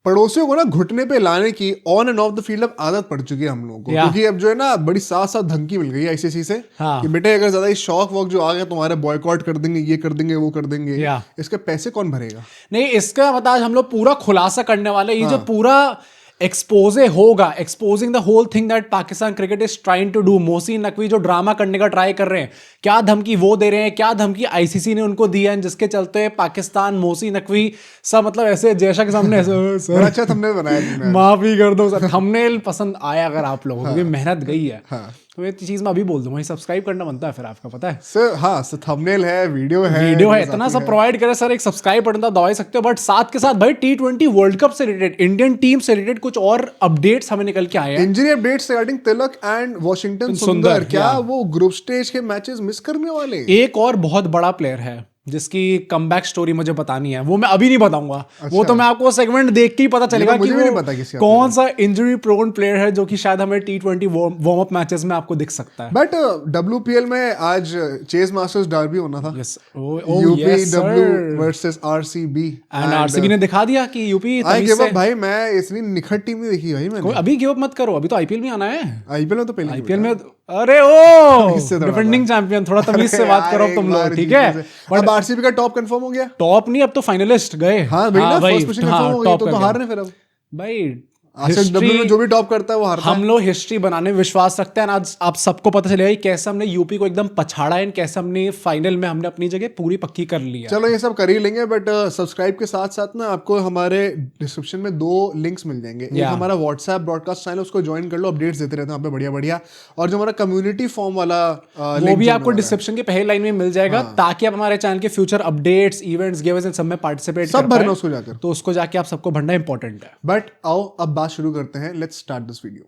पड़ोसियों को ना घुटने पे लाने की on end of the field अब आदत पड़ चुकी है हम लोगों को, क्योंकि अब जो है ना बड़ी साथ साथ धमकी मिल गई है आईसीसी से कि बेटे अगर ज्यादा शौक वॉक जो आ गया तुम्हारे बॉयकॉट कर देंगे, ये कर देंगे, वो कर देंगे, इसके पैसे कौन भरेगा। नहीं, इसका मतलब आज हम लोग पूरा खुलासा करने वाले। ये जो पूरा एक्सपोजे होगा, exposing the whole thing that Pakistan cricket is trying to do. Mohsin Naqvi जो ड्रामा करने का ट्राई कर रहे हैं, क्या धमकी वो दे रहे हैं, क्या धमकी आईसीसी ने उनको दी है, जिसके चलते पाकिस्तान, मोहसिन नकवी सब मतलब ऐसे जैसा के सामने सर अच्छा थंबनेल बनाया, माफी कर दो सर, थंबनेल पसंद आया अगर आप लोगों को, मेहनत गई है तो ये चीज मैं अभी बोल दूंगा, सब्सक्राइब करना बनता है फिर आपका, पता है सर। हाँ सर, थंबनेल है, वीडियो है इतना सब प्रोवाइड करे सर, एक सब्सक्राइब बटन तो दबा सकते हो। बट साथ के साथ भाई T20 वर्ल्ड कप से रिलेटेड, इंडियन टीम से रिलेटेड कुछ और अपडेट्स हमें निकल के आए हैं। Injury updates regarding Tilak and Washington सुंदर, क्या वो ग्रुप स्टेज के मैचेस मिस करने वाले। एक और बहुत बड़ा प्लेयर है जिसकी कमबैक स्टोरी मुझे बतानी है, वो मैं अभी नहीं बताऊंगा। अच्छा। वो तो मैं आपको सेगमेंट देख के ही पता चलेगा कि वो कौन सा इंजरी प्रोन प्लेयर है जो कि शायद हमें T20 वार्म अप मैचेस में आपको दिख सकता है। बट WPL में आज चेस मास्टर्स डर्बी होना था। UPW versus RCB, and RCB ने दिखा दिया कि यूपी भाई मैं इतनी निखट टीम नहीं देखी भाई मैंने। अभी गिव अप मत करो, अभी तो आईपीएल में आना है। आईपीएल में तो पहले आईपीएल में अरे ओ डिफेंडिंग चैंपियन, थोड़ा तमीज से बात करो तुम लोग, ठीक है। बट आरसीबी का टॉप कंफर्म हो गया। टॉप नहीं, अब तो फाइनलिस्ट गए। हाँ भाई ना, फर्स्ट पोजीशन कंफर्म हो गई, तो हार रहे फिर अब भाई। में जो भी टॉप करता है वो हारता है। हम लोग हिस्ट्री बनाने में विश्वास रखते हैं। आज आप सबको पता चलेगा कि कैसे हमने यूपी को एकदम पछाड़ा है, कैसे हमने फाइनल में हमने अपनी जगह पूरी पक्की कर ली है। चलो ये सब कर ही लेंगे, बट सब्सक्राइब के साथ साथ ना आपको हमारे डिस्क्रिप्शन में 2 लिंक्स मिल जाएंगे। एक हमारा व्हाट्सएप ब्रॉडकास्ट चैनल, उसको ज्वाइन कर लो, अपडेट्स देते रहते हैं वहाँ पे बढ़िया बढ़िया। और जो हमारा कम्युनिटी फॉर्म वाला वो भी आपको डिस्क्रिप्शन के पहले लाइन में मिल जाएगा, ताकि आप हमारे चैनल के फ्यूचर अपडेट्स, इवेंट्स, गिव्स इन सब में पार्टिसिपेट सब भरना उसको जाकर, तो उसको जाके आप सबको भरना इंपॉर्टेंट है। बट आओ अब बात शुरू करते हैं। Let's start this video.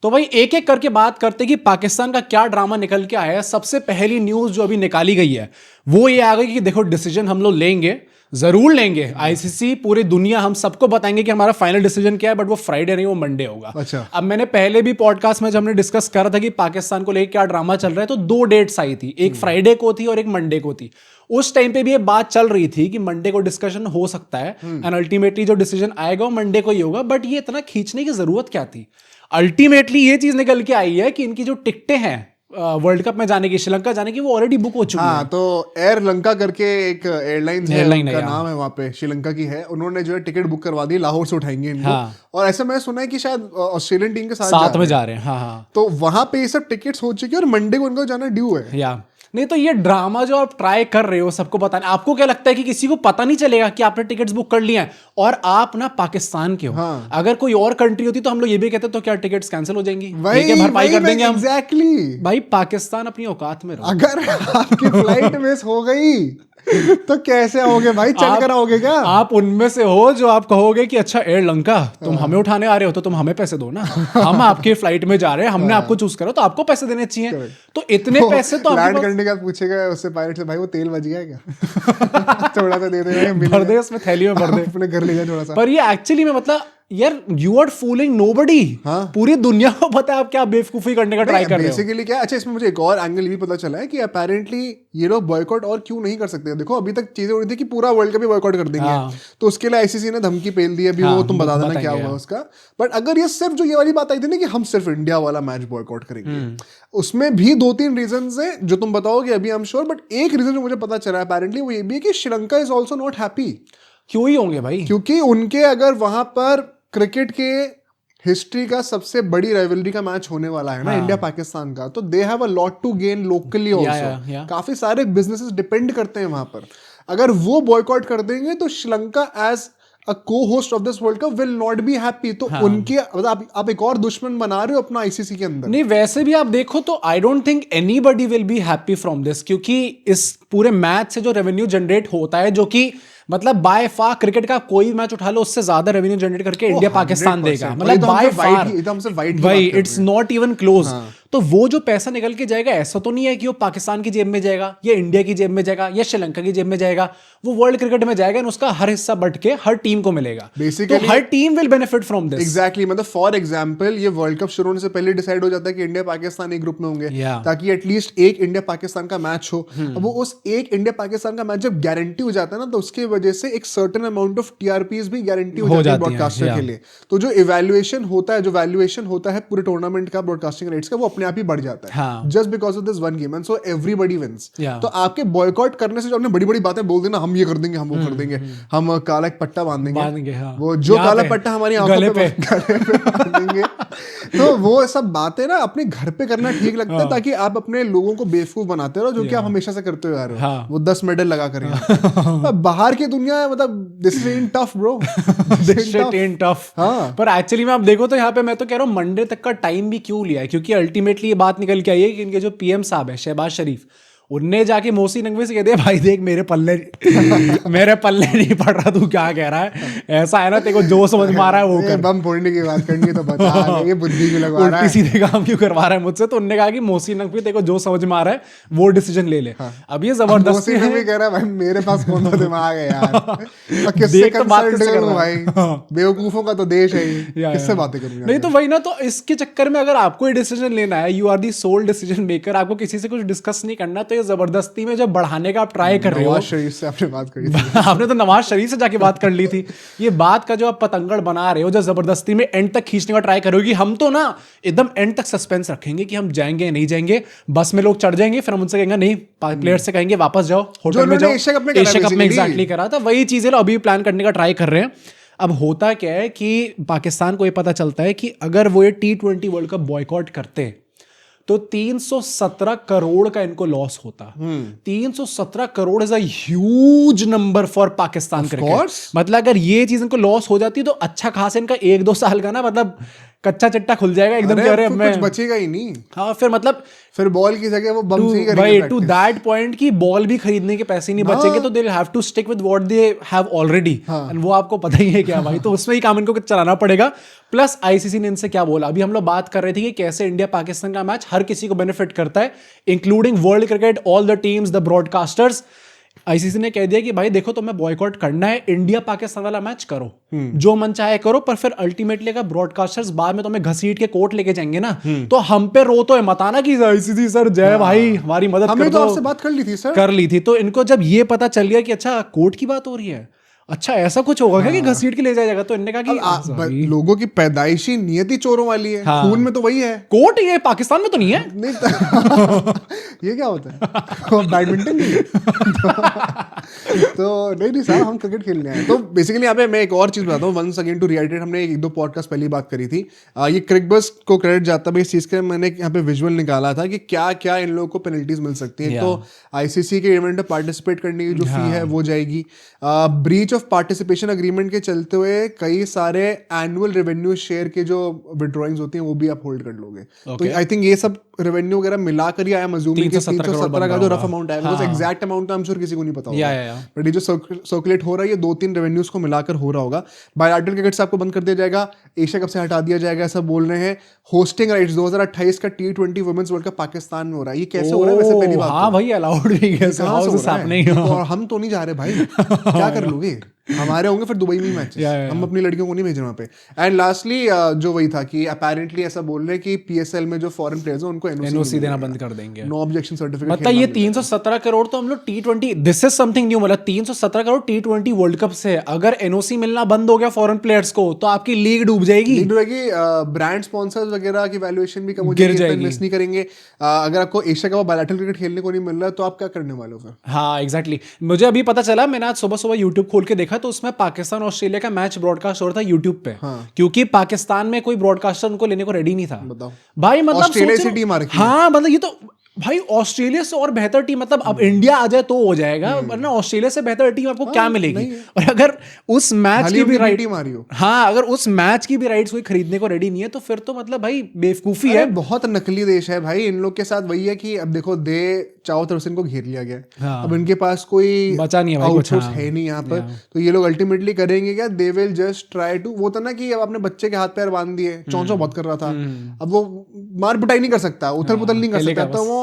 तो भाई एक एक करके बात करते कि पाकिस्तान का क्या ड्रामा निकल के आया है। सबसे पहली न्यूज जो अभी निकाली गई है वो ये आ गई कि देखो डिसीजन हम लोग लेंगे, जरूर लेंगे। आईसीसी पूरी दुनिया हम सबको बताएंगे कि हमारा फाइनल डिसीजन क्या है, बट वो फ्राइडे नहीं, वो मंडे होगा। अच्छा। अब मैंने पहले भी पॉडकास्ट में जब हमने डिस्कस करा था कि पाकिस्तान को लेकर क्या ड्रामा चल रहा है, तो 2 डेट्स आई थी, एक फ्राइडे को थी और एक मंडे को थी। उस टाइम पे भी ये बात चल रही थी कि मंडे को डिस्कशन हो सकता है एंड अल्टीमेटली जो डिसीजन आएगा वो मंडे को ही होगा। बट ये इतना खींचने की जरूरत क्या थी? अल्टीमेटली ये चीज निकल के आई है कि इनकी जो टिकटें हैं वर्ल्ड कप में जाने की, श्रीलंका जाने की, वो ऑलरेडी बुक हो चुकी है। तो एयर लंका करके एक एयरलाइन है, उनका नाम है, वहाँ पे श्रीलंका की है, उन्होंने जो है टिकट बुक करवा दी, लाहौर से उठाएंगे इनको। हाँ। और ऐसा मैं सुना है कि शायद ऑस्ट्रेलियन टीम के साथ में जा रहे हैं। हाँ। तो वहां पे ये सब टिकट्स हो चुकी है और मंडे को उनको जाना ड्यू है। नहीं तो ये ड्रामा जो आप ट्राई कर रहे हो सबको बताने, आपको क्या लगता है कि किसी को पता नहीं चलेगा कि आपने टिकट्स बुक कर लिए हैं और आप ना पाकिस्तान के हो? हाँ। अगर कोई और कंट्री होती तो हम लोग ये भी कहते तो क्या टिकट्स कैंसिल हो जाएंगी, भरपाई कर देंगे हम। एग्जैक्टली भाई पाकिस्तान अपनी औकात में रहो। अगर आपकी फ्लाइट मिस हो गई तो कैसे आओगे भाई? चल कर आओगे क्या? आप उनमें से हो जो आप कहोगे कि अच्छा एयर लंका तुम हमें उठाने आ रहे हो तो तुम हमें पैसे दो ना, हम आपके फ्लाइट में जा रहे हैं, हमने आपको चूज करा तो आपको पैसे देने चाहिए। तो इतने पैसे तो लैंड करने का पूछेगा उससे पायलट से, भाई वो तेल बच गया क्या? थोड़ा सा दे दे, भर दे उसमें, थैली में भर दे, अपने घर ले जा थोड़ा सा। पर ये एक्चुअली में मतलब यार यू आर फूलिंग नोबडी। पूरी दुनिया को पता है आप क्या बेवकूफी करने का ट्राई कर रहे हो। बेसिकली क्या, अच्छा इसमें मुझे एक और एंगल भी पता चला है कि अपेरेंटली ये लोग बॉयकॉट और क्यों नहीं कर सकते। देखो अभी तक चीजें हो रही थी कि पूरा वर्ल्ड कप ही बॉयकॉट कर देंगे, तो उसके लिए आईसीसी ने धमकी पेल दी, अभी वो तुम बता देना क्या हुआ उसका। बट अगर ये सिर्फ जो ये वाली बात आई थी ना कि हम सिर्फ इंडिया वाला मैच बॉयकॉट करेंगे, उसमें भी 2-3 रीजन है जो तुम बताओगे अभी, आई एम श्योर। बट एक रीजन जो मुझे पता चला है अपेरेंटली वो ये भी है कि Sri Lanka is also not happy. क्यों ही होंगे भाई? क्योंकि उनके अगर वहां पर क्रिकेट के हिस्ट्री का सबसे बड़ी राइवलरी का मैच होने वाला है ना, इंडिया पाकिस्तान का, तो they have a lot to gain locally also. काफी सारे बिजनेसेस डिपेंड करते हैं वहां पर। अगर वो बॉयकॉट कर देंगे तो Sri Lanka as a co-host of this world cup will not be happy. तो उनके मतलब आप एक और दुश्मन बना रहे हो अपना आईसीसी के अंदर। नहीं वैसे भी आप देखो तो I don't think anybody will be happy from this, क्योंकि इस पूरे मैच से जो रेवेन्यू जनरेट होता है, जो कि मतलब बाय फार क्रिकेट का कोई मैच उठा लो उससे ज्यादा रेवेन्यू जनरेट करके इंडिया पाकिस्तान देगा, मतलब बाय फार भाई, इट्स नॉट इवन क्लोज। तो वो जो पैसा निकल के जाएगा ऐसा तो नहीं है कि वो पाकिस्तान की जेब में जाएगा या इंडिया की जेब में जाएगा या श्रीलंका की जेब में जाएगा, वो वर्ल्ड क्रिकेट में जाएगा और उसका हर हिस्सा बट के हर टीम को मिलेगा। बेसिकली तो हर team will benefit from this. Exactly, मतलब फॉर एग्जांपल ये वर्ल्ड कप शुरू होने से पहले डिसाइड हो जाता है कि इंडिया पाकिस्तान एक ग्रुप में होंगे, ताकि एटलीस्ट एक इंडिया पाकिस्तान का मैच हो। अब वो उस एक इंडिया पाकिस्तान का मैच जब गारंटी हो जाता है ना, तो उसकी वजह से एक सर्टेन अमाउंट ऑफ टीआरपीज भी गारंटी हो जाती है ब्रॉडकास्टर के लिए। तो जो इवैल्यूएशन होता है, जो वैल्यूएशन होता है पूरे टूर्नामेंट का ब्रॉडकास्टिंग राइट्स का, वो अपने आप ही बढ़ जाता है just because of this one game, and so everybody wins. तो आपके बॉयकॉट करने से जो आपने बड़ी बड़ी बातें बोल दी ना, हम ये कर देंगे, हम वो कर देंगे, हम काला एक पट्टा बांध देंगे, वो जो काला पट्टा हमारी आंखों पे बांध देंगे, तो वो सब बातें ना अपने घर पे करना ठीक लगता है, ताकि आप अपने लोगों को बेवकूफ बनाते रहो, जो कि आप हमेशा से करते हुए आ रहे हो। वो 10 मेडल लगा कर बाहर की दुनिया, मतलब this is in tough bro, this is in tough. पर एक्चुअली में आप देखो तो यहाँ पे मैं तो कह रहा हूँ मंडे तक का टाइम भी क्यों लिया है, क्योंकि अल्टीमेटली ये बात निकल के आई है कि इनके जो पीएम साहब है शहबाज शरीफ, उनने जाके मोसी नकवी से कह दिया भाई देख मेरे पल्ले नहीं पड़ रहा, तू क्या कह रहा है, ऐसा है ना तेरे को जो समझ में आ रहा है वो कर। बम फोड़ने की बात करनी है तो बता, ये बुद्धि क्यों लगवा रहा है, सीधे काम क्यों करवा रहा है मुझसे। तो उन्होंने कहा कि मोसी नकवी तेरे को जो समझ में आ रहा है वो डिसीजन ले ले। अब ये जबरदस्ती है, कह रहा है भाई मेरे पास कौन सा दिमाग है यार, किससे कंसल्ट करूं भाई, बेवकूफों का तो देश है ये, किससे बातें करूं। नहीं तो वही ना, तो इसके चक्कर में अगर आपको ये डिसीजन लेना है, you are the sole decision maker, आपको किसी से कुछ डिस्कस नहीं करना, तो ये जबरदस्ती में जब बढ़ाने का आप ट्राई कर रहे हो। नवाज शरीफ से आपने बात करी थी आपने तो नवाज शरीफ से जाके बात कर ली थी। ये बात का जो आप पतंगड़ बना रहे हो, जो जबरदस्ती में एंड तक खींचने का ट्राई करोगे, हम तो ना एकदम एंड तक सस्पेंस रखेंगे कि हम जाएंगे नहीं जाएंगे, बस में लोग चढ़ जाएंगे, फिर हम उनसे कहेंगे नहीं, प्लेयर से कहेंगे वापस जाओ होटल में जाओ, एशिया कप में एग्जैक्टली करा था, वही चीजें अभी प्लान करने का ट्राई कर रहे हैं। अब होता क्या है कि पाकिस्तान को ये पता चलता है कि अगर वो ये T20 वर्ल्ड कप बॉयकॉट करते हैं तो 317 करोड़ का इनको लॉस होता। 317 crore is a huge number for Pakistan cricket. मतलब अगर ये चीज इनको लॉस हो जाती तो अच्छा खासा इनका 1-2 साल का ना, मतलब कच्चा चिट्टा खुल जाएगा एकदम। कुछ बचेगा ही नहीं। हाँ, फिर मतलब फिर बॉल की जगह वो बम से ही करेंगे। टू दैट पॉइंट की बॉल भी खरीदने के पैसे नहीं बचेंगे, तो they will have to stick with what they have already, and वो आपको पता ही है क्या भाई। तो उसमें ही काम इनको चलाना पड़ेगा। प्लस आईसीसी ने इनसे क्या बोला, अभी हम लोग बात कर रहे थे कि कैसे इंडिया पाकिस्तान का मैच हर किसी को बेनिफिट करता है, including world cricket, all the teams, the broadcasters. ICC ने कह दिया कि भाई देखो तुम्हें बॉयकॉट करना है, इंडिया पाकिस्तान वाला मैच करो, जो मन चाहे करो, पर फिर अल्टीमेटली अगर ब्रॉडकास्टर्स बाद में तुम्हें घसीट के कोर्ट लेके जाएंगे ना, तो हम पे रो तो मत आना कि आईसीसी सर जय भाई हमारी मदद कर दो। हमने तो आपसे बात कर ली थी सर, कर ली थी। तो इनको जब ये पता चल गया कि अच्छा कोर्ट की बात हो रही है, अच्छा ऐसा कुछ होगा क्या कि घसीट के ले जाएगा, तो इन्होंने कहा कि लोगों की पैदाइशी नियति चोरों वाली है। खून में तो वही है। कोर्ट ये पाकिस्तान में तो नहीं है। नहीं ये क्या होता है, बैडमिंटन तो नहीं साहब, हम क्रिकेट खेलने आए। तो बेसिकली यहाँ पे मैं एक और चीज बताता हूँ, वंस अगेन टू रिआइटरेट, हमने 1-2 पॉडकास्ट पहले बात करी थी, ये क्रिकबस को क्रेडिट जाता है इस चीज का। मैंने यहाँ पे विजुअल निकाला था कि क्या क्या इन लोगों को पेनल्टीज मिल सकती है। तो आईसीसी के इवेंट में पार्टिसिपेट करने की जो फी है वो जाएगी। ब्रीच ऑफ पार्टिसिपेशन अग्रीमेंट के चलते हुए कई सारे एनुअल रेवेन्यू शेयर के जो विड्रॉइंग्स होती हैं वो भी आप होल्ड कर लोगे। तो आई थिंक ये सब रेवेन्यू वगैरह मिलाकर ही आया, मजूम 317 का जो रफ अमाउंट है, बिकॉज़ एग्जैक्ट अमाउंट तो आई एम श्योर किसी को नहीं पता होगा, बट ये जो सर्कुलेट हो रहा है ये 2-3 रेवेन्यूज को मिलाकर हो रहा होगा। बायलैटरल क्रिकेट से आपको बंद कर दिया जाएगा, एशिया कप से हटा दिया जाएगा, ऐसा बोल रहे हैं। होस्टिंग राइट्स 2028 का T20 women's world cup Pakistan में हो रहा है। ये कैसे हो रहा है वैसे पहली बात? हां भाई, अलाउड भी है, और हम तो नहीं जा रहे भाई, क्या कर लोगे? हमारे होंगे फिर दुबई में मैचेस, हम अपनी लड़कियों को नहीं भेज रहे वहाँ पे। एंड लास्टली जो वही था कि अपेरेंटली ऐसा बोल रहे हैं कि पीएसएल में जो फॉरेन प्लेयर्स हैं उनको एनओसी देना बंद कर देंगे, नो ऑब्जेक्शन सर्टिफिकेट। मतलब ये 317 करोड़ तो हम लोग T20, this is something new, मतलब 317 करोड़ T20 वर्ल्ड कप से अगर एनओसी मिलना बंद हो गया फॉरेन प्लेयर्स को, तो आपकी लीग डूब जाएगी। ब्रांड स्पॉन्सर्स वगैरह की वैल्यूएशन भी कम हो जाएगी, इन्वेस्ट नहीं करेंगे। अगर आपको एशिया कप बायलैटरल क्रिकेट खेलने को नहीं मिल रहा है तो आप क्या करने वाले हो फिर? हाँ एग्जैक्टली, मुझे अभी पता चला, मैंने आज सुबह यूट्यूब खोल के देखा तो उसमें पाकिस्तान ऑस्ट्रेलिया का मैच ब्रॉडकास्ट हो रहा था यूट्यूब पे। क्योंकि पाकिस्तान में कोई ब्रॉडकास्टर उनको लेने को रेडी नहीं था। बताओ भाई, मतलब ऑस्ट्रेलिया से टीम आ रही है। हाँ मतलब ये तो भाई ऑस्ट्रेलिया से और बेहतर टीम, मतलब अब इंडिया आ जाए तो हो जाएगा, वरना ऑस्ट्रेलिया से बेहतर टीम आपको क्या मिलेगी? और अगर उस मैच की भी राइट, हाँ, अगर उस मैच की भी राइट्स कोई खरीदने को रेडी नहीं है तो फिर तो मतलब भाई बेवकूफी है। बहुत नकली देश है भाई, इन लोग के साथ वही है कि अब देखो चारों तरफ से इनको घेर लिया गया। हाँ। अब इनके पास कोई बचा नहीं है भाई, आउटसोर्स है नहीं यहाँ पर, तो ये लोग अल्टीमेटली करेंगे क्या, they will just try to, वो था ना कि अब अपने बच्चे के हाथ पैर बांध दिए, चौंचौ बहुत कर रहा था, अब वो मार पिटाई नहीं कर सकता, उथल पुथल नहीं कर सकता, तो वो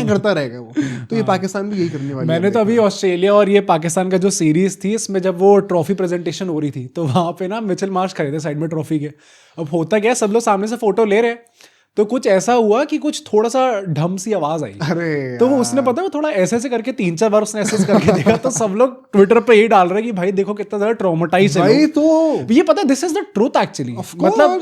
करता रहेगा वो। तो ये पाकिस्तान भी यही करने वाली है। मैंने तो अभी ऑस्ट्रेलिया और ये पाकिस्तान का जो सीरीज थी, इसमें जब वो ट्रॉफी प्रेजेंटेशन हो रही थी तो वहां पे ना मिचेल मार्श खड़े थे साइड में ट्रॉफी के। अब होता क्या, सब लोग सामने से फोटो ले रहे, तो कुछ ऐसा हुआ कि कुछ थोड़ा सा ढम सी आवाज आई, अरे तो वो उसने पता है थोड़ा ऐसे करके 3-4 बार उसने ऐसे करके देखा, तो सब लोग ट्विटर पे यही डाल रहे हैं कि भाई देखो कितना ज्यादा ट्रॉमेटाइज है भाई। तो ये पता है, this is the truth actually, मतलब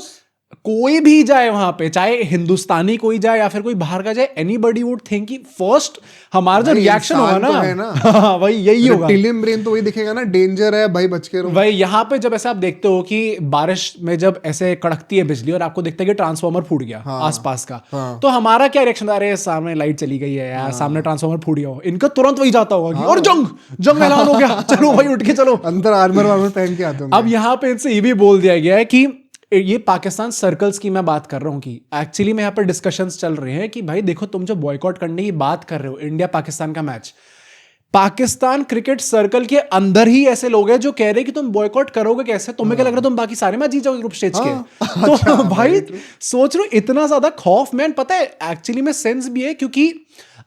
कोई भी जाए वहां पे, चाहे हिंदुस्तानी कोई जाए या फिर कोई बाहर का जाए, एनीबॉडी वुड थिंक कि फर्स्ट हमारा जो रिएक्शन होगा ना भाई यही होगा, टिलियन ब्रेन तो वही दिखेगा ना, डेंजर है भाई, बच के रहो भाई। यहाँ पे जब ऐसे आप देखते हो कि बारिश में जब ऐसे कड़कती है बिजली और आपको दिखता है कि ट्रांसफॉर्मर फूट गया आसपास का, तो हमारा क्या रिएक्शन, अरे सामने लाइट चली गई है यार, सामने ट्रांसफॉर्मर फूट गया हो, इनका तुरंत वही जाता होगा कि और जंग ऐलान हो गया, चलो भाई उठ के चलो, अंदर आर्मर पहन के आते होंगे। अब यहाँ पे इनसे ये भी बोल दिया गया है कि ये पाकिस्तान सर्कल्स की मैं बात कर रहा हूँ कि एक्चुअली में यहाँ पर डिस्कशंस चल रहे हैं कि भाई देखो, तुम जो बॉयकॉट करने की बात कर रहे हो इंडिया पाकिस्तान का मैच, पाकिस्तान क्रिकेट सर्कल के अंदर ही ऐसे लोग हैं जो कह रहे हैं कि तुम बॉयकॉट करोगे कैसे, तुम्हें क्या लग रहा है तुम बाकी सारे मैच जीत जाओगे ग्रुप स्टेज के? तो अच्छा, भाई सोच रहे हो इतना ज्यादा खौफ, मैन पता है एक्चुअली में सेंस भी है, क्योंकि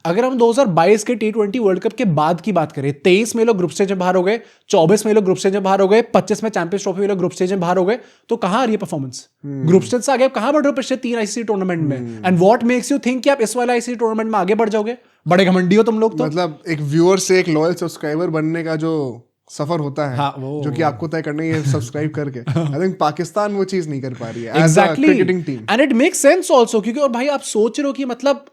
अगर हम 2022 के T20 वर्ल्ड कप के बाद की बात करें, 23 में लोग ग्रुप स्टेज में बाहर हो गए, 24 में लोग ग्रुप स्टेज में बाहर हो गए, 25 में चैंपियंस ट्रॉफी में लोग ग्रुप स्टेज में बाहर हो गए, तो कहां आ रही है परफॉर्मेंस? ग्रुप स्टेज से आगे आप कहां बढ़ रहे हो पिछले 3 आईसीसी टूर्नामेंट में? And what makes you think कि आप इस वाले आईसीसी टूर्नामेंट में आगे बढ़ जाओगे? बड़े घमंडी हो तुम लोग। तो मतलब एक व्यूअर से एक लॉयल सब्सक्राइबर बनने का जो सफर होता है, हाँ, जो कि आपको तय करना है सब्सक्राइब करके, आई थिंक पाकिस्तान वो चीज नहीं कर पा रही है exactly, cricketing team, and it makes sense also, क्योंकि और भाई आप सोच रहे हो कि मतलब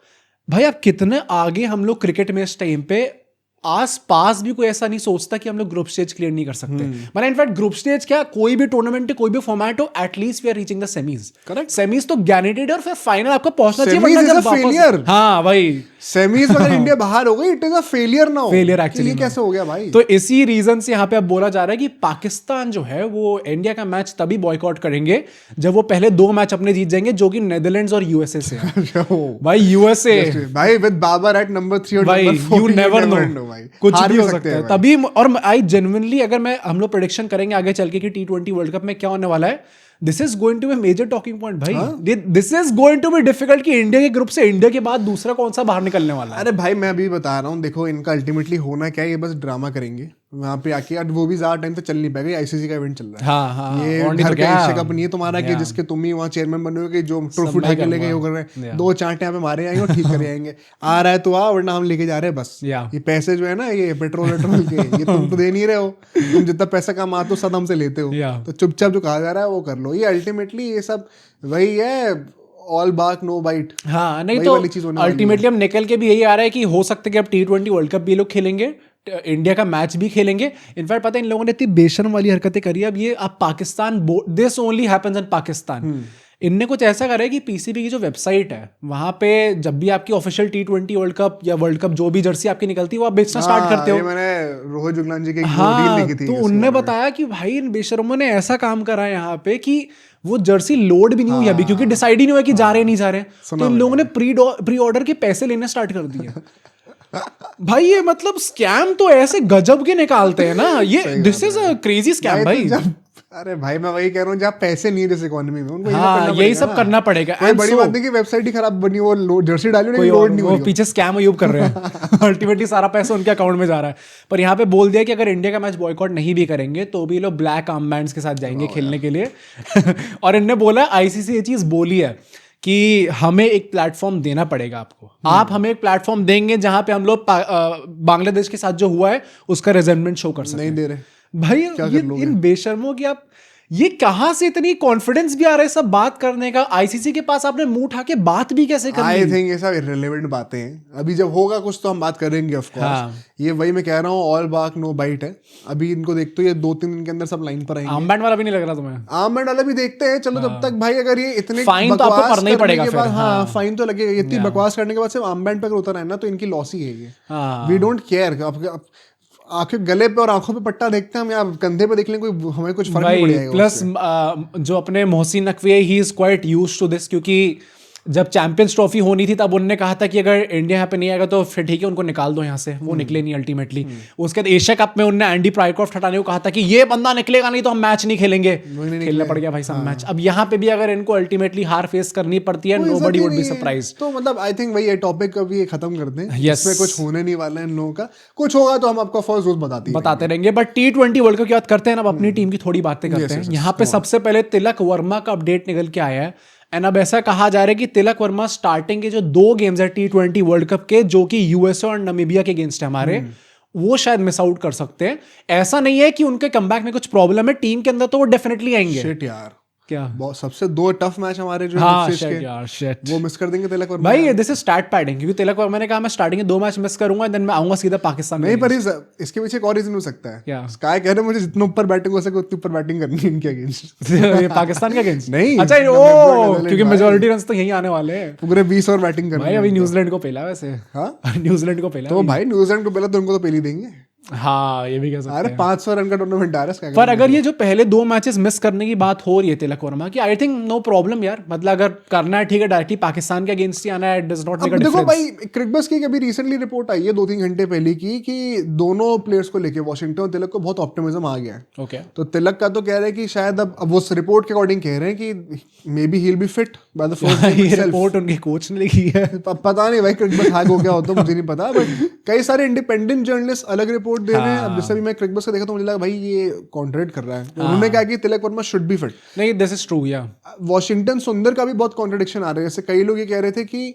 भाई आप कितने आगे हम लोग क्रिकेट में इस टाइम पे, आस पास भी कोई ऐसा नहीं सोचता कि हम लोग ग्रुप स्टेज क्लियर नहीं कर सकते। मतलब इनफैक्ट ग्रुप स्टेज क्या, कोई भी टूर्नामेंट कोई भी फॉर्मेट हो, at least we are reaching the semis. Correct, semis तो गारंटीड है और फिर फाइनल आपका पहुंचना चाहिए। हाँ भाई, सेमीज में अगर इंडिया बाहर हो गई, इट इज अ फेलियर ना हो, फेलियर एक्चुअली कैसे हो गया भाई? तो इसी रीजन से यहाँ पे अब बोला जा रहा है कि पाकिस्तान जो है वो इंडिया का मैच तभी बॉयकॉट करेंगे जब वो पहले 2 मैच अपने जीत जाएंगे, जो कि नेदरलैंड्स और यूएसए से भाई। यूएसए भाई विद बाबर एट नंबर 3 और नंबर 4, यू नेवर नो भाई, कुछ भी हो सकता है तभी। और आई जेन्युइनली, अगर मैं हम लोग प्रेडिक्शन करेंगे आगे चल के कि T20 वर्ल्ड कप में क्या होने वाला है, this is going to be major talking point भाई। This is going to be difficult कि इंडिया के ग्रुप से इंडिया के बाद दूसरा कौन सा बाहर निकलने वाला है। अरे भाई मैं अभी बता रहा हूँ, देखो इनका अल्टीमेटली होना क्या है, ये बस ड्रामा करेंगे वहां पे आके, और वो भी ज्यादा टाइम तक चल नहीं पाएगा, आईसीसी का इवेंट चल रहा है। हाँ, हाँ, ये घर का एशिया कप नहीं है तुम्हारा कि जिसके तुम ही वहाँ चेयरमैन बने हो कि जो ट्रॉफी उठा के लेके वो कर रहे हैं, 2 चांटे यहाँ पे मारे आएंगे और ठीक करे आएंगे, आ रहा है तो आ, वरना हम लेके जा रहे हैं बस। ये पैसे जो है ना, ये पेट्रोल के, ये तुम तो दे नहीं रहे हो, तुम जितना पैसा कमाते हो सब हमसे लेते हो, तो चुपचाप जो कहा जा रहा है वो कर लो। ये अल्टीमेटली ये सब वही है, ऑल बार्क नो बाइट। हाँ, नहीं तो अल्टीमेटली हम निकल के भी यही आ रहा है कि हो सकता है कि अब T20 वर्ल्ड कप भी लोग खेलेंगे, इंडिया का मैच भी खेलेंगे। इनफैक्ट पता है इन लोगों ने इतनी बेशर्म वाली हरकतें करी, अब ये आप Pakistan, this only happens in Pakistan. इनने कुछ ऐसा करा है कि पीसीबी की जो वेबसाइट है वहां पे जब भी आपकी ऑफिशियल T20 वर्ल्ड कप या वर्ल्ड कप जो भी जर्सी आपकी निकलती है वो आप बेचना स्टार्ट करते हो। मैंने रोहित जुगलान जी की हाँ, रील देखी थी, तो उनने बताया कि भाई इन बेशर्मों ने ऐसा काम करा है यहाँ पे कि वो जर्सी लोड भी नहीं हुई अभी, क्योंकि डिसाइड ही नहीं हुआ कि जा रहे नहीं जा रहे, तो इन लोगों ने प्री ऑर्डर के पैसे लेने स्टार्ट कर दिए। भाई ये मतलब स्कैम तो ऐसे गजब के निकालते हैं ना, ये this is a crazy scam भाई। अरे भाई मैं वही कह रहा हूँ, जहाँ पैसे नहीं है जिस इकोनॉमी में, उनको हाँ, यही सब करना पड़ेगा। कोई बड़ी बात नहीं कि वेबसाइट ही खराब बनी, वो जर्सी डाली लेकिन लोड नहीं हुई, वो पीछे स्कैम यूज कर रहे हैं। अल्टीमेटली सारा पैसा उनके अकाउंट में जा रहा है। पर यहाँ पे बोल दिया कि अगर इंडिया का मैच बॉयकॉट नहीं भी करेंगे तो भी लोग ब्लैक आर्म बैंड्स के साथ जाएंगे खेलने के लिए। और इनने बोला, आईसीसी ये चीज बोली है कि हमें एक प्लेटफॉर्म देना पड़ेगा आपको, आप हमें एक प्लेटफॉर्म देंगे जहां पे हम लोग बांग्लादेश के साथ जो हुआ है उसका रिजेंटमेंट शो कर सकते हैं। नहीं दे रहे भाई, इन बेशर्मों की आप ये कहाँ से इतनी कॉन्फिडेंस भी आ रहा है सब बात करने का? आईसीसी के पास आपने मुंह उठा के बात भी कैसे करनी? आई थिंक ये सब इररिलेवेंट बातें हैं। अभी जब होगा कुछ तो हम बात करेंगे ऑफ कोर्स। हाँ। ये वही मैं कह रहा हूँ, ऑल बाक नो बाइट है। अभी इनको देखते हो, ये 2-3 दिन के अंदर सब लाइन पर आएंगे। आर्मबैंड वाला भी नहीं लग रहा तुम्हें? आर्मबैंड वाला भी देखते हैं, चलो जब तक भाई अगर ये इतने फाइन तो आपको बकवास भरना ही करने पड़ेगा के फिर। बाद, हाँ हाँ। फाइन तो लगेगा। इतनी बकवास करने के बाद सिर्फ आर्मबैंड पे अगर उतर आए ना तो इनकी लॉस ही है ये। हाँ। We don't care. आंखें गले पे और आंखों पे पट्टा देखते हैं हम, या कंधे पे देख लें, कोई हमें कुछ फर्क नहीं पड़ेगा। प्लस जो अपने मोहसिन नकवी है, he is quite used to this, क्योंकि जब चैंपियंस ट्रॉफी होनी थी तब उन्होंने कहा था कि अगर इंडिया यहाँ पे नहीं आएगा तो फिर ठीक है, उनको निकाल दो यहाँ से। वो निकले नहीं अल्टीमेटली। उसके बाद एशिया कप में उन्होंने एंडी प्राइकॉफ्ट हटाने को कहा था कि ये बंदा निकलेगा नहीं तो हम मैच नहीं खेलेंगे। खेलना पड़ गया भाई सब मैच। अब यहाँ पे भी अगर इनको अल्टीमेटली हार फेस करनी पड़ती है, नोबडी वुड बी सरप्राइज्ड। तो मतलब आई थिंक वही ये टॉपिक अभी खत्म करते हैं। Yes. इसमें कुछ होने नहीं वाला है इन लोगों का। कुछ होगा तो हम आपको फर्स्ट रोज बताते रहेंगे। बट T20 वर्ल्ड कप की बात करते हैं ना, अब अपनी टीम की थोड़ी बातें करते हैं। यहाँ पे सबसे पहले तिलक वर्मा का अपडेट निकल के आया है। एंड अब ऐसा कहा जा रहा है कि तिलक वर्मा स्टार्टिंग के जो 2 गेम्स है T20 वर्ल्ड कप के, जो कि यूएसए और नमीबिया के अगेंस्ट है हमारे, वो शायद मिस आउट कर सकते हैं। ऐसा नहीं है कि उनके कमबैक में कुछ प्रॉब्लम है, टीम के अंदर तो वो डेफिनेटली आएंगे। शिट यार, क्या सबसे 2 टफ मैच हमारे जो हाँ, के, वो मिस कर देंगे तिलक वर्मा। भाई दिस इज स्टार्ट पैडिंग, क्योंकि तिलक वर्मा ने कहा मैं स्टार्टिंग के 2 मैच मिस करूंगा, देन मैं आऊंगा सीधा पाकिस्तान। नहीं, पर इसके पीछे एक और रीजन हो सकता है। क्या? स्काई कह रहे मुझे जितना ऊपर बैटिंग हो सके उतनी ऊपर बैटिंग करनी है इनके अगेंस्ट। ये पाकिस्तान के अगेंस्ट नहीं, अच्छा ओ, क्योंकि मेजॉरिटी रन्स तो यही आने वाले हैं। पूरे 20 और बैटिंग करनी भाई अभी न्यूजीलैंड को पहला वैसे। हाँ न्यूजीलैंड को पहला तो भाई न्यूजीलैंड को पहला तो उनको तो पहली देंगे। हाँ ये भी कह सकते हैं। अरे 500 रन का टूर्नामेंट आ रहा है। पर अगर ये जो पहले 2 मैचेस मिस करने की बात हो रही है तिलक वर्मा की, आई थिंक नो प्रॉब्लम यार। मतलब अगर करना है ठीक है, डायरेक्टली पाकिस्तान के अगेंस्ट ही आना है, does not make a difference. देखो भाई, क्रिकबस की अभी रिसेंटली रिपोर्ट आई है 2-3 घंटे पहले की, कि दोनों प्लेयर्स को लेके वॉशिंगटन और तिलक को बहुत ऑप्टिमिज्म आ गया है। ओके, तो तिलक का तो कह रहे हैं कि शायद अब वो रिपोर्ट के अकॉर्डिंग कह रहे हैं कि may be he will be fit by the first game ये रिपोर्ट उनके कोच ने लिखी है। पता नहीं भाई, क्रिकबस हैक हो गया हो तो मुझे नहीं पता, बट कई सारे इंडिपेंडेंट जर्नलिस्ट अलग रिपोर्ट दे रहे हैं। अब जैसे भी मैं क्रिकबस का देखा तो मुझे लगा भाई ये कॉन्ट्रैक्ट कर रहा है। उन्होंने कहा कि Tilak Varma should be fit. नहीं, दिस इज ट्रू या। वॉशिंगटन सुंदर का भी बहुत कॉन्ट्रडिक्शन आ रहा है। जैसे कई लोग ये कह रहे थे कि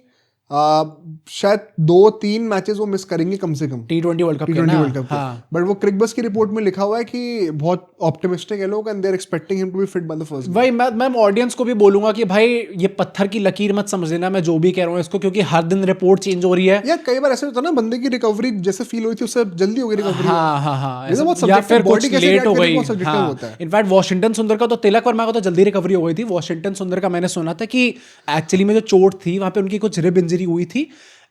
शायद 2-3 मैचेस वो मिस करेंगे कम से कम T20 वर्ल्ड कप के। बट वो क्रिकबस की रिपोर्ट में लिखा हुआ है कि बहुत ऑप्टिमिस्टिक है लोग, and they are expecting him to be fit by the first. भाई मैं ऑडियंस को भी बोलूंगा कि भाई ये पत्थर की लकीर मत समझ लेना मैं जो भी कह रहा हूँ इसको, क्योंकि हर दिन रिपोर्ट चेंज हो रही है यार। कई बार ऐसा होता है ना, बंदे की रिकवरी जैसे फील हुई थी उससे जल्दी हो गई रिकवरी। हाँ, या फिर कुछ लेट हो गई। होता है। इनफैक्ट वॉशिंगटन सुंदर का तो तिलक वर्मा का तो जल्दी रिकवरी हो गई थी। वॉशिंगटन सुंदर का मैंने सुना था कि एक्चुअली में जो चोट थी वहां पे उनकी कुछ रिब इंजरी हुई थी,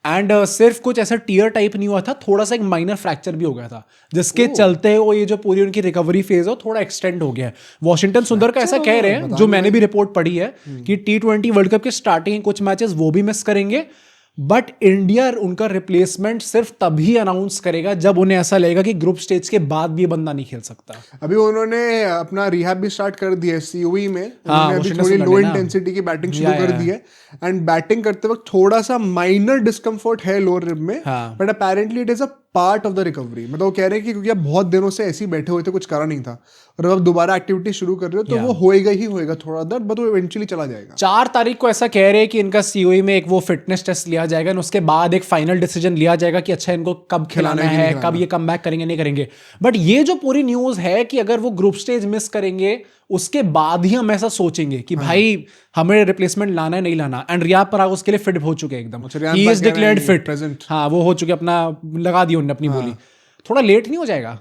एंड सिर्फ कुछ ऐसा टीयर टाइप नहीं हुआ था, थोड़ा सा एक माइनर फ्रैक्चर भी हो गया था, जिसके चलते वो ये जो पूरी उनकी रिकवरी फेज है थोड़ा एक्सटेंड हो गया है। वॉशिंगटन सुंदर का ऐसा कह रहे हैं, जो मैंने भी रिपोर्ट पढ़ी है, कि T20 वर्ल्ड कप के स्टार्टिंग कुछ मैचेस वो भी मिस करेंगे, बट इंडिया उनका रिप्लेसमेंट सिर्फ तभी अनाउंस करेगा जब उन्हें ऐसा लगेगा कि ग्रुप स्टेज के बाद भी बंदा नहीं खेल सकता। अभी उन्होंने अपना रिहैब भी स्टार्ट कर दिया है COE में। उन्होंने अभी थोड़ी लो इंटेंसिटी की बैटिंग शुरू कर दी है, एंड बैटिंग करते वक्त थोड़ा सा माइनर डिस्कम्फर्ट है लोअर रिब में, but apparently it is a part of the recovery. मतलब वो कह रहे हैं कि क्योंकि आप बहुत दिनों से ऐसे ही बैठे हुए थे, कुछ करा नहीं था, और अब दोबारा एक्टिविटी शुरू कर रहे हो तो वो होएगा ही होएगा थोड़ा दर्द, बट वो इवेंचुअली चला जाएगा। 4 तारीख को ऐसा कह रहे हैं कि इनका COE में एक वो फिटनेस टेस्ट लिया जाएगा, और उसके बाद एक फाइनल डिसीजन लिया जाएगा कि अच्छा इनको कब खिलाना है, कब ये कम बैक करेंगे नहीं करेंगे। बट ये जो पूरी न्यूज है कि अगर वो ग्रुप स्टेज मिस करेंगे उसके बाद ही हम ऐसा सोचेंगे कि भाई हमें रिप्लेसमेंट लाना है नहीं लाना, एंड रियाद पराग उसके लिए फिट हो चुके हैं एकदम। He is declared fit. हाँ, वो हो चुके, अपना लगा दी उन्होंने अपनी बोली। थोड़ा लेट नहीं हो जाएगा?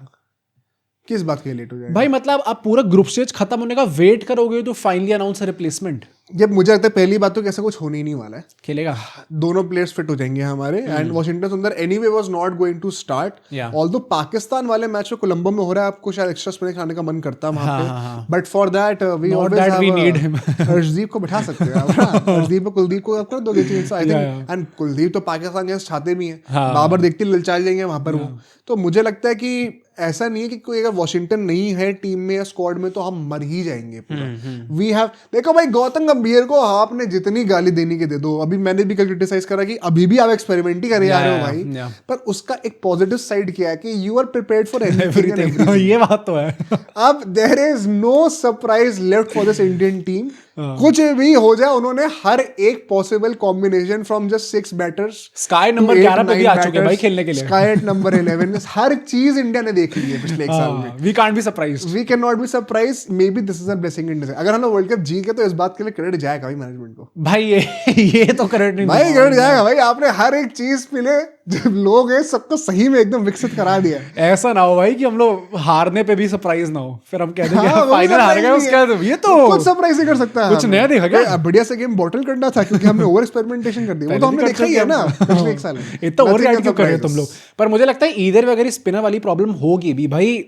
किस बात के लेट हो जाएगा भाई? मतलब आप पूरा ग्रुप स्टेज खत्म होने का वेट करोगे तो फाइनली अनाउंस रिप्लेसमेंट। जब मुझे लगता है पहली बात तो कैसा कुछ होने ही नहीं वाला है, खेलेगा, दोनों प्लेयर्स फिट हो जाएंगे हमारे, and Washington Sundar anyway was not going to start. Although Pakistan वाले मैच में कोलंबो में हो रहा है, आपको शायद एक्स्ट्रा स्पिन खाने का मन करता है वहां पे, but for that we always need him. Harshdeep को बैठा सकते हैं आप, हर्षदीप और कुलदीप को आप कर दोगे change, I think. And Kuldeep तो पाकिस्तान के चाहते भी हैं, बाबर देखते ललचाए जाएंगे वहां पर वो। तो मुझे लगता है कि ऐसा नहीं है कि कोई अगर वॉशिंगटन नहीं है टीम में या स्क्वाड में तो हम मर ही जाएंगे पूरा। वी हैव, देखो भाई, गौतम गंभीर को आपने जितनी गाली देनी के दे दो। अभी मैंने भी कल क्रिटिसाइज करा कि अभी भी आप एक्सपेरिमेंट ही कर रहे हो भाई, पर उसका एक पॉजिटिव साइड क्या है कि you are prepared for everything. ये बात तो है। अब there is no surprise left for this Indian team. कुछ भी हो जाए, उन्होंने हर एक possible combination from just 6 batters, SKY number 11 पे भी आ चुके हैं भाई खेलने के लिए, स्काई नंबर 11, हर चीज इंडिया ने देख ली है पिछले 1 साल में। We can't be surprised, we can not be surprise, maybe this is a blessing in disguise. अगर हम लोग वर्ल्ड कप जीत गए तो इस बात के लिए क्रेडिट जाएगा भाई मैनेजमेंट को। भाई ये तो क्रेडिट नहीं भाई क्रेडिट जाएगा भाई, आपने हर एक चीज पे ले जो लोग हैं सबको सही में एकदम विकसित करा दिया। ऐसा ना हो भाई कि हम लोग हारने पे भी सरप्राइज ना हो, फिर हम कह देंगे हाँ, फाइनल हार गए, उसके बाद ये तो कुछ सरप्राइज ही कर सकता है, कुछ नया देखा क्या? बढ़िया से गेम बॉटल करना था क्योंकि हमने ओवर एक्सपेरिमेंटेशन कर दी, वो तो हमने देखा ही है ना पिछले 1 साल में। इतना ओवर रिएक्ट क्यों कर रहे हो तुम लोग? पर मुझे लगता है इधर भी अगर स्पिनर वाली प्रॉब्लम होगी भी भाई,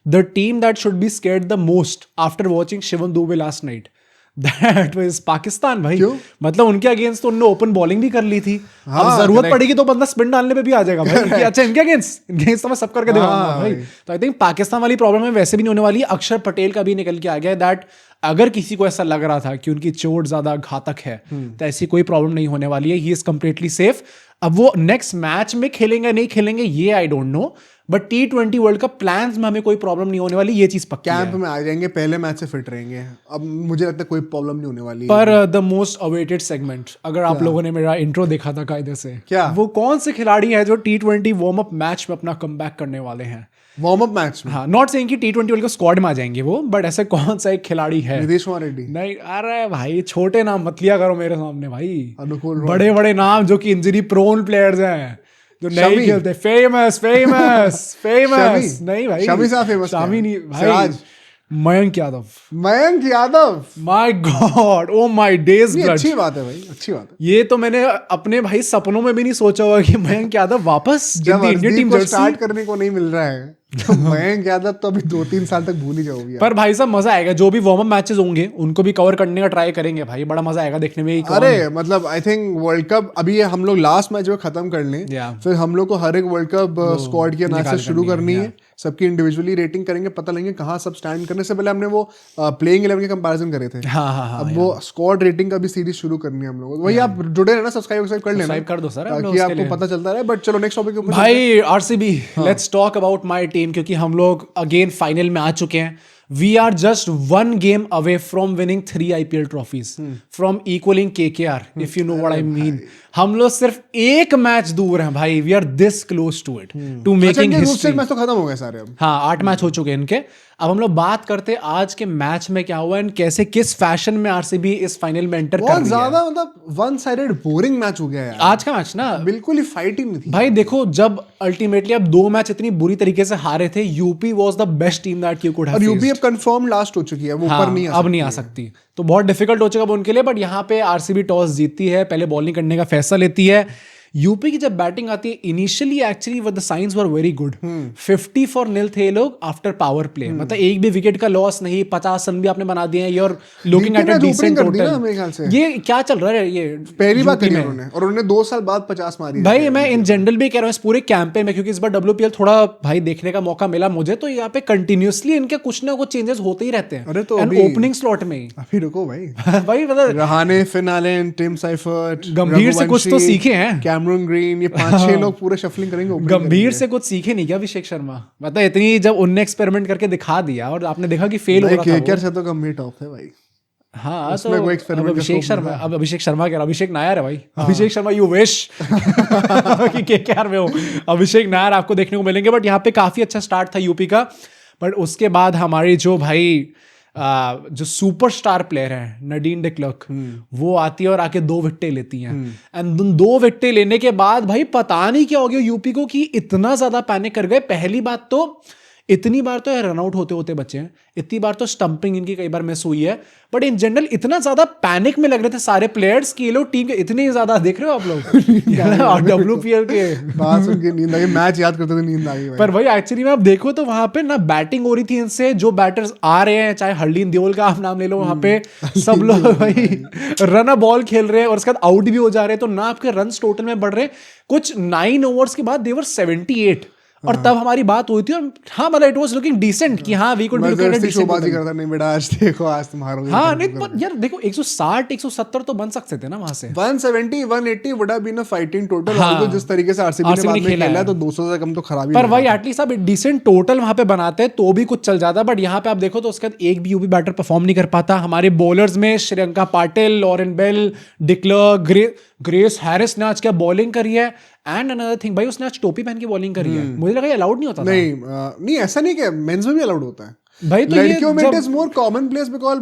the team that should be scared the most after watching Shivam Dubey last night, that was Pakistan भाई। क्यों? मतलब उनके अगेंस्ट तो उन्होंने ओपन बॉलिंग भी कर ली थी, हाँ, अब जरूरत पड़ेगी तो बंदा स्पिन डालने पे भी आ जाएगा भाई कि अच्छा इनके अगेंस्ट तो मैं सब करके दिखाऊंगा भाई। तो आई थिंक पाकिस्तान वाली प्रॉब्लम में वैसे भी नहीं होने वाली है। अक्षर पटेल का भी निकल के आ गया है दैट अगर किसी को ऐसा लग रहा था कि उनकी चोट ज्यादा घातक है तो ऐसी कोई प्रॉब्लम नहीं होने वाली है, ही इज कंप्लीटली सेफ। अब वो नेक्स्ट मैच में खेलेंगे नहीं खेलेंगे ये I don't know, but T20 world cup plans में हमें कोई प्रॉब्लम नहीं होने वाली, ये चीज पक्की है। कैंप में आ जाएंगे, पहले मैच से फिट रहेंगे, अब मुझे लगता है कोई प्रॉब्लम नहीं होने वाली है। पर द मोस्ट अवेटेड सेगमेंट, अगर आप लोगों ने मेरा इंट्रो देखा था कायदे से, क्या? वो कौन से खिलाड़ी हैं जो T20 वार्म अप मैच में अपना कमबैक करने वाले हैं? वार्म अप मैच में? हाँ, नॉट सेइंग कि T20 वर्ल्ड कप स्क्वाड में आ जाएंगे वो, बट ऐसे कौन सा एक खिलाड़ी है? नीतीश कुमार रेड्डी? नहीं, अरे भाई छोटे नाम मत लिया करो मेरे सामने भाई, अनुकूल बड़े बड़े नाम जो कि इंजरी प्रोन प्लेयर्स हैं जो नहीं शमी? खेलते। Famous famous famous Shami? नहीं भाई, शमी साहब फेमस शमी क्या? नहीं भाई, Siraj? Mayank Yadav. Mayank Yadav? My God, oh my days ये ब्लड। अच्छी बात है भाई, अच्छी बात है। ये तो मैंने अपने भाई सपनों में भी नहीं सोचा होगा कि मयंक यादव वापस जब इंडियन टीम हरदीप को जर्सी। स्टार्ट करने को नहीं मिल रहा है तो मयंक यादव तो अभी 2-3 साल तक भूल ही जाओगे। पर भाई साहब मजा आएगा, जो भी वार्म अप मैचेस होंगे उनको भी कवर करने का ट्राई करेंगे भाई, बड़ा मजा आएगा देखने में। अरे मतलब आई थिंक वर्ल्ड कप अभी ये हम लोग लास्ट मैच में खत्म कर लें, फिर हम लोग को हर एक वर्ल्ड कप स्क्वाड की एनालिसिस शुरू करनी है, सबकी इंडिविजुअली रेटिंग करेंगे, पता लेंगे कहाँ सब स्टैंड करने से पहले हमने वो प्लेइंग 11 के कंपैरिजन करे थे। हाँ, अब वो स्क्वाड रेटिंग का भी सीरीज शुरू करनी है हम लोग। वही आप जुड़े रहना, सब्सक्राइब कर लेना, सब्सक्राइब कर दो सर ताकि आपको पता चलता रहे। बट चलो नेक्स्ट टॉपिक के ऊपर भाई, RCB, let's talk about my team, क्योंकि हम लोग अगेन फाइनल में आ चुके हैं। We are just 1 game away from winning 3 IPL trophies, from equalling KKR, if you know what I mean. हम लोग सिर्फ 1 मैच दूर हैं भाई, we are this close to it, to making history. Match तो खत्म हो गए सारे अब। हाँ, 8 मैच हो चुके हैं इनके। अब हम लोग बात करते हैं आज के मैच में क्या हुआ एंड कैसे किस फैशन में आरसीबी इस फाइनल में एंटर कर बहुत रही है। ज्यादा मतलब वन साइडेड बोरिंग मैच हो गया यार आज का मैच ना, बिल्कुल ही फाइट ही नहीं थी भाई। देखो, जब अल्टीमेटली अब 2 मैच इतनी बुरी तरीके से हारे थे, UP was the best team that you could have और फेस्ड। यूपी अब कंफर्म लास्ट हो चुकी है, वो ऊपर नहीं अब नहीं आ सकती, तो बहुत डिफिकल्ट हो चुका अब उनके लिए। बट यहाँ पे आरसीबी टॉस जीतती है, पहले बॉलिंग करने का फैसला लेती है। यूपी की जब बैटिंग आती है initially, actually the science were very good. 50-0 थे लोग आफ्टर पावर प्ले, मतलब एक भी विकेट का लॉस नहीं, 50 रन भी आपने बना दिए हैं। You're looking at a decent total. ये क्या चल रहा है, ये पहली बार करी उन्होंने, और उन्होंने 2 साल बाद 50 मारी भाई। मैं इन जनरल भी कह रहा हूँ इस पूरे कैंपेन में, क्योंकि इस बार WPL थोड़ा भाई देखने का मौका मिला मुझे, तो यहाँ पे कंटिन्यूसली इनके कुछ ना कुछ चेंजेस होते ही रहते हैं। अरे तो ओपनिंग स्लॉट में ही अभी रुको भाई भाई, मतलब रहाने, फिनालेन, टिम साइफर्ट, गंभीर से कुछ तो सीखे हैं, कैमरून ग्रीन, ये 5-6 लोग पूरे शफलिंग करेंगे। गंभीर से कुछ सीखे नहीं क्या अभिषेक शर्मा? मतलब इतनी जब उनने एक्सपेरिमेंट करके दिखा दिया और आपने देखा कि फेल हो रहा था। केकेआर से तो गंभीर टॉप है भाई। हाँ, तो अब अभिषेक शर्मा, अब अभिषेक शर्मा कह रहा, अभिषेक नायर है भाई। अभिषेक शर्मा यू विश कि केकेआर में हो। अभिषेक नायर आपको देखने को मिलेंगे। बट यहाँ पे काफी अच्छा स्टार्ट था यूपी का। बट उसके बाद हमारी जो भाई जो सुपरस्टार प्लेयर है नडीन डे क्लर्क, वो आती है और आके 2 विकेटें लेती हैं। एंड 2 विकेटें लेने के बाद भाई पता नहीं क्या हो गया यूपी को कि इतना ज्यादा पैनिक कर गए। पहली बात तो इतनी बार तो रनआउट होते होते बचे हैं, इतनी बार तो स्टंपिंग इनकी कई बार मिस हुई है। बट इन जनरल इतना ज्यादा पैनिक में लग रहे थे सारे प्लेयर्स कि ये लोग टीम के इतने ज्यादा देख रहे हो आप लोग WPL के बात सुन के नींद आ गई, मैच याद करते थे नींद आ गई भाई। पर भाई एक्चुअली में आप देखो तो वहां पे ना बैटिंग हो रही थी इनसे, जो बैटर्स आ रहे हैं, चाहे हरलीन देओल का आप नाम ले लो, वहां पे सब लोग भाई रन अ बॉल खेल रहे हैं और उसके बाद आउट भी हो जा रहे हैं, तो ना आपके रन टोटल में बढ़ रहे। कुछ 9 ओवर्स के बाद देवर 78। और तब हमारी बात हुई थी और हाँ मतलब इट वाज लुकिंग डिसेंट कि हाँ we could be looking at decent शोबाजी करता नहीं बेटा, आज देखो आज तुम हारोगे। हाँ नहीं पर यार देखो 160 170 तो बन सकते थे ना वहां से। 170 180 would have been a fighting total. और जिस तरीके से आरसीबी ने बाद में खेला है तो 200 से कम तो खराब ही पर वही एटलीस्ट आप डिसेंट टोटल वहां पे बनाते हैं तो भी कुछ चल जाता। बट यहाँ पे आप देखो तो उसके बाद एक भी यूपी बैटर परफॉर्म नहीं कर पाता। हमारे बॉलर्स में Shreyanka Patil, Lauren Bell, de Klerk, Grace Harris ने आज क्या बॉलिंग करी है। एंड अनदर थिंग भाई उसने आज टोपी पहन के बॉलिंग करी है। मुझे लगा ये अलाउड नहीं होता था। नहीं ऐसा नहीं कि मेंस में भी अलाउड होता है भाई। तो लड़कियों में it is more common place because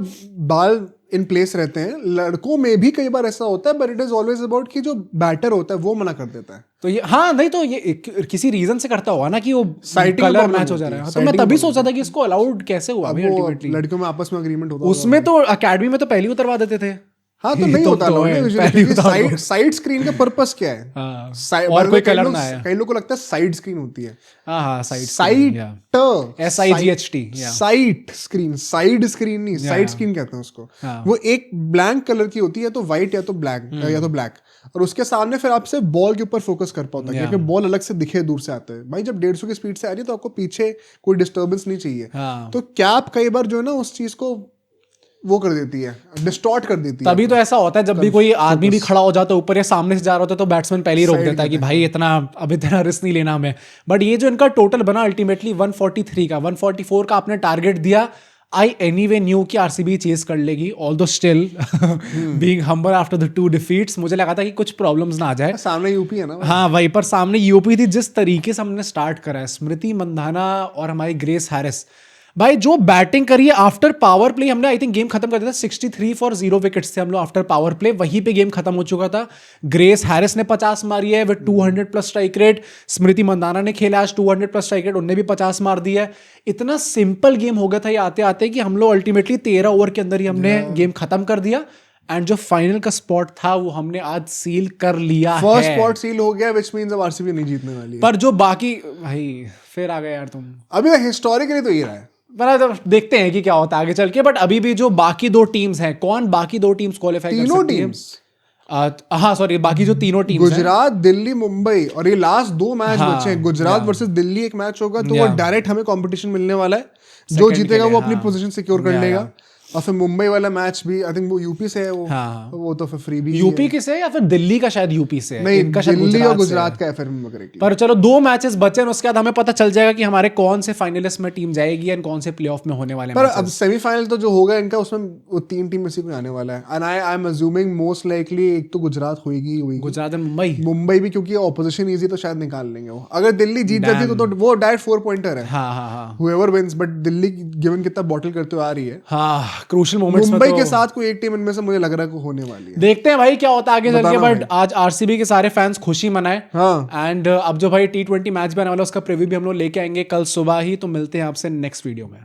बाल इन प्लेस रहते हैं। लड़कों में भी कई बार ऐसा होता है but it is always about कि जो बैटर होता है वो मना कर देता है। तो ये हाँ नहीं तो ये किसी रीजन से करता हुआ ना कि वो कलर मैच हो जा रहा है। तो मैं तभी सोचा था कि इसको अलाउड कैसे हुआ भाई अल्टीमेटली। लड़कियों में आपस में एग्रीमेंट होता है उसमें तो अकेडमी में तो पहले उतरवा देते थे। हाँ तो नहीं होता साइड स्क्रीन का पर्पस क्या है? और कोई कलर ना है। कई लोगों को लगता है साइड स्क्रीन होती है। हाँ साइट SIGHT साइड स्क्रीन नहीं, साइड स्क्रीन कहते हैं उसको। वो एक ब्लैंक कलर की होती है, तो व्हाइट या तो ब्लैक या तो ब्लैक, और उसके सामने फिर आपसे बॉल के ऊपर फोकस कर पाता है क्योंकि बॉल अलग से दिखे दूर से आता है। भाई जब 150 की स्पीड से आ रही है तो आपको पीछे कोई डिस्टर्बेंस नहीं चाहिए। तो कैप कई बार जो है ना उस चीज को वो कर देती है, डिस्टॉर्ट कर देती है। तभी तो ऐसा होता है जब भी कोई आदमी भी खड़ा हो जाता है ऊपर या सामने से जा रहा होता है तो बैट्समैन पहले ही रोक देता है कि भाई इतना रिस्क नहीं लेना हमें। बट ये जो इनका टोटल बना अल्टीमेटली 143 का 144 का आपने टारगेट दिया। आई एनीवे न्यू कि आरसीबी चेज कर लेगी, although still being humble after the 2 defeats मुझे लगा था कि कुछ प्रॉब्लम्स ना आ जाए। सामने यूपी है ना। हाँ वहीं पर सामने यूपी थी। जिस तरीके से हमने स्टार्ट करा है, स्मृति मंधाना और हमारी ग्रेस हैरिस भाई जो बैटिंग करी है आफ्टर पावर प्ले, हमने आई थिंक गेम खत्म कर दिया था 63 फॉर 0 विकेट्स थे हम लोग आफ्टर पावर प्ले, वहीं पे गेम खत्म हो चुका था। ग्रेस हैरिस ने 50 मारी है विद 200 प्लस स्ट्राइक रेट। स्मृति मंदाना ने खेला आज 200 प्लस स्ट्राइक रेट, उन्होंने भी 50 मार दी है। इतना सिंपल गेम हो गया था ये आते आते कि हम लोग अल्टीमेटली 13 ओवर के अंदर ही हमने गेम खत्म कर दिया। एंड जो फाइनल का स्पॉट था वो हमने आज सील कर लिया। फर्स्ट स्पॉट सील हो गया व्हिच मींस अब आरसीबी नहीं जीतने वाली है। पर जो बाकी भाई फिर आ गए यार तुम। अभी हिस्टोरिकली तो ये रहा है, पर देखते हैं कि क्या होता है आगे चल के। बट अभी भी जो बाकी 2 टीम्स हैं, कौन बाकी 2 टीम्स क्वालिफाई कर सकती हैं? हाँ सॉरी बाकी जो 3 टीम्स गुजरात, दिल्ली, मुंबई, और ये लास्ट 2 मैच बचे हैं। गुजरात वर्सेस दिल्ली एक मैच होगा तो वो डायरेक्ट हमें कंपटीशन मिलने वाला है। जो जीतेगा वो अपनी पोजीशन सिक्योर कर लेगा। और फिर मुंबई वाला मैच भी आई थिंक वो यूपी से है वो तो फिर फ्री भी यूपी की से या फिर दिल्ली का शायद यूपी से है। नहीं दिल्ली और गुजरात का है फिर पर चलो 2 मैचेस बचे हैं, उसके बाद हमें पता चल जाएगा कि हमारे कौन से फाइनलिस्ट में टीम जाएगी एंड कौन से प्लेऑफ में होने वाले हैं। पर अब सेमीफाइनल तो जो होगा इनका उसमें वो 3 टीम में से कोई आने वाला है। And I am assuming most likely एक तो गुजरात होगी गुजरात एंड मुंबई भी, क्योंकि ऑपोजिशन इजी तो शायद निकाल लेंगे वो। अगर दिल्ली जीत जाती है तो वो डायरेक्ट 4 पॉइंटर है whoever wins। But Delhi given कितना बॉटल करते हुए आ रही है क्रूशियल मोमेंट्स में, मुंबई के साथ कोई एक टीम इनमें से मुझे लग रहा है कि होने वाली है। देखते हैं भाई क्या होता है आगे चल के। बट आज आरसीबी के सारे फैंस खुशी मनाए। एंड अब जो भाई T20 मैच भी आने वाला है उसका प्रीव्यू भी हम लोग लेके आएंगे कल सुबह ही। तो मिलते हैं आपसे नेक्स्ट वीडियो में।